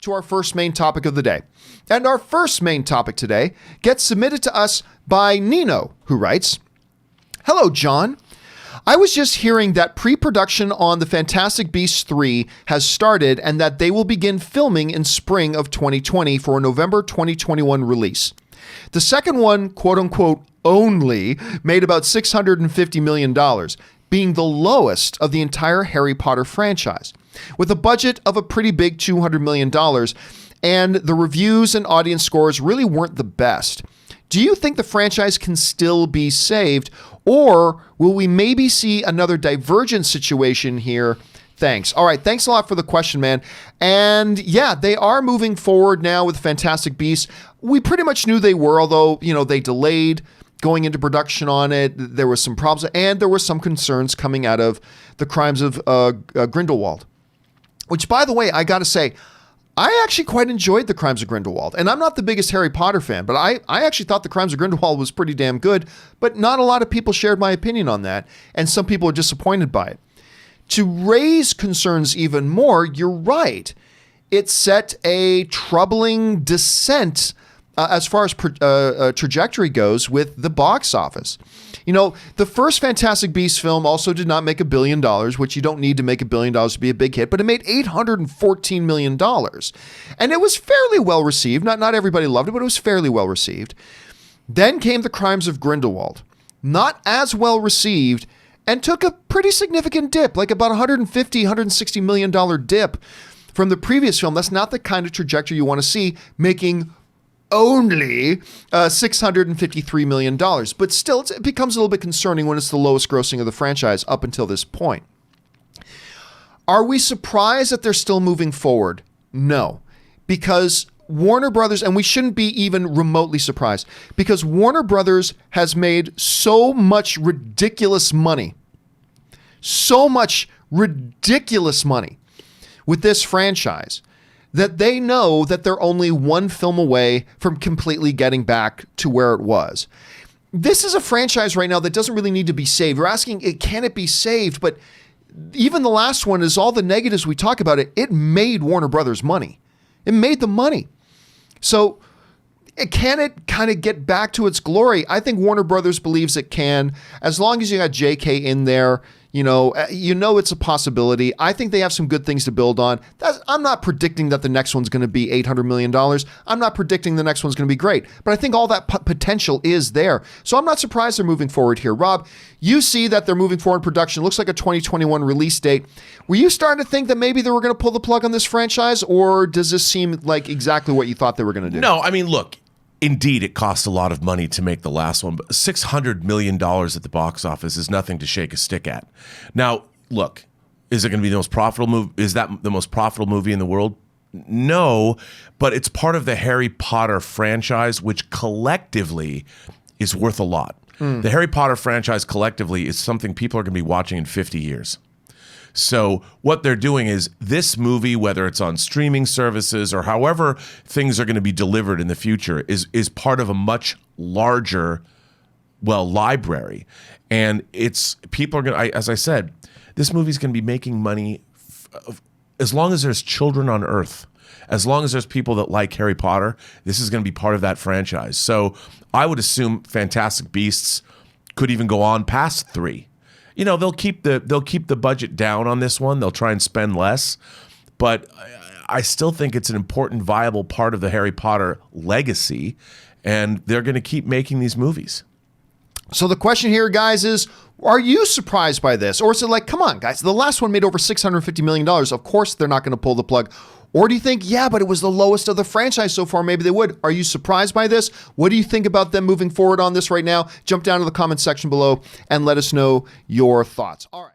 to our first main topic of the day. And our first main topic today gets submitted to us by Nino, who writes, "Hello, John. I was just hearing that pre-production on The Fantastic Beasts 3 has started and that they will begin filming in spring of 2020 for a November 2021 release. The second one, quote unquote, only made about $650 million, being the lowest of the entire Harry Potter franchise, with a budget of a pretty big $200 million, and the reviews and audience scores really weren't the best. Do you think the franchise can still be saved, or will we maybe see another Divergent situation here? Thanks." All right, thanks a lot for the question, man. And yeah, they are moving forward now with Fantastic Beasts. We pretty much knew they were, although, they delayed going into production on it. There was some problems, and there were some concerns coming out of the Crimes of Grindelwald, which, by the way, I got to say, I actually quite enjoyed The Crimes of Grindelwald. And I'm not the biggest Harry Potter fan, but I actually thought The Crimes of Grindelwald was pretty damn good, but not a lot of people shared my opinion on that, and some people are disappointed by it. To raise concerns even more, you're right. It set a troubling descent as far as trajectory goes with the box office. The first Fantastic Beasts film also did not make $1 billion, which you don't need to make $1 billion to be a big hit, but it made $814 million. And it was fairly well received. Not everybody loved it, but it was fairly well received. Then came The Crimes of Grindelwald. Not as well received, and took a pretty significant dip, like about $150, $160 million dip from the previous film. That's not the kind of trajectory you want to see, making only $653 million. But still, it becomes a little bit concerning when it's the lowest grossing of the franchise up until this point. Are we surprised that they're still moving forward? No, because Warner Brothers, and we shouldn't be even remotely surprised, because Warner Brothers has made so much ridiculous money with this franchise that they know that they're only one film away from completely getting back to where it was. This is a franchise right now that doesn't really need to be saved. You're asking, can it be saved? But even the last one, is all the negatives we talk about it made Warner Brothers money. It made the money. So can it kind of get back to its glory? I think Warner Brothers believes it can, as long as you got JK in there. It's a possibility. I think they have some good things to build on. I'm not predicting that the next one's going to be $800 million. I'm not predicting the next one's going to be great, but I think all that potential is there. So I'm not surprised they're moving forward here. Rob, you see that they're moving forward in production. It looks like a 2021 release date. Were you starting to think that maybe they were going to pull the plug on this franchise, or does this seem like exactly what you thought they were going to do? No, I mean, look. Indeed, it cost a lot of money to make the last one, but $600 million at the box office is nothing to shake a stick at. Now, look, is it going to be the most profitable movie? Is that the most profitable movie in the world? No, but it's part of the Harry Potter franchise, which collectively is worth a lot. The Harry Potter franchise collectively is something people are going to be watching in 50 years. So what they're doing is this movie, whether it's on streaming services or however things are going to be delivered in the future, is part of a much larger, library. And people are going to, as I said, this movie's going to be making money as long as there's children on Earth. As long as there's people that like Harry Potter, this is going to be part of that franchise. So I would assume Fantastic Beasts could even go on past 3. They'll keep the budget down on this one. They'll try and spend less, but I still think it's an important, viable part of the Harry Potter legacy, and they're going to keep making these movies. So the question here, guys, is, are you surprised by this? Or is it like, come on, guys, the last one made over $650 million. Of course they're not going to pull the plug. Or do you think, yeah, but it was the lowest of the franchise so far, maybe they would? Are you surprised by this? What do you think about them moving forward on this right now? Jump down to the comment section below and let us know your thoughts. All right.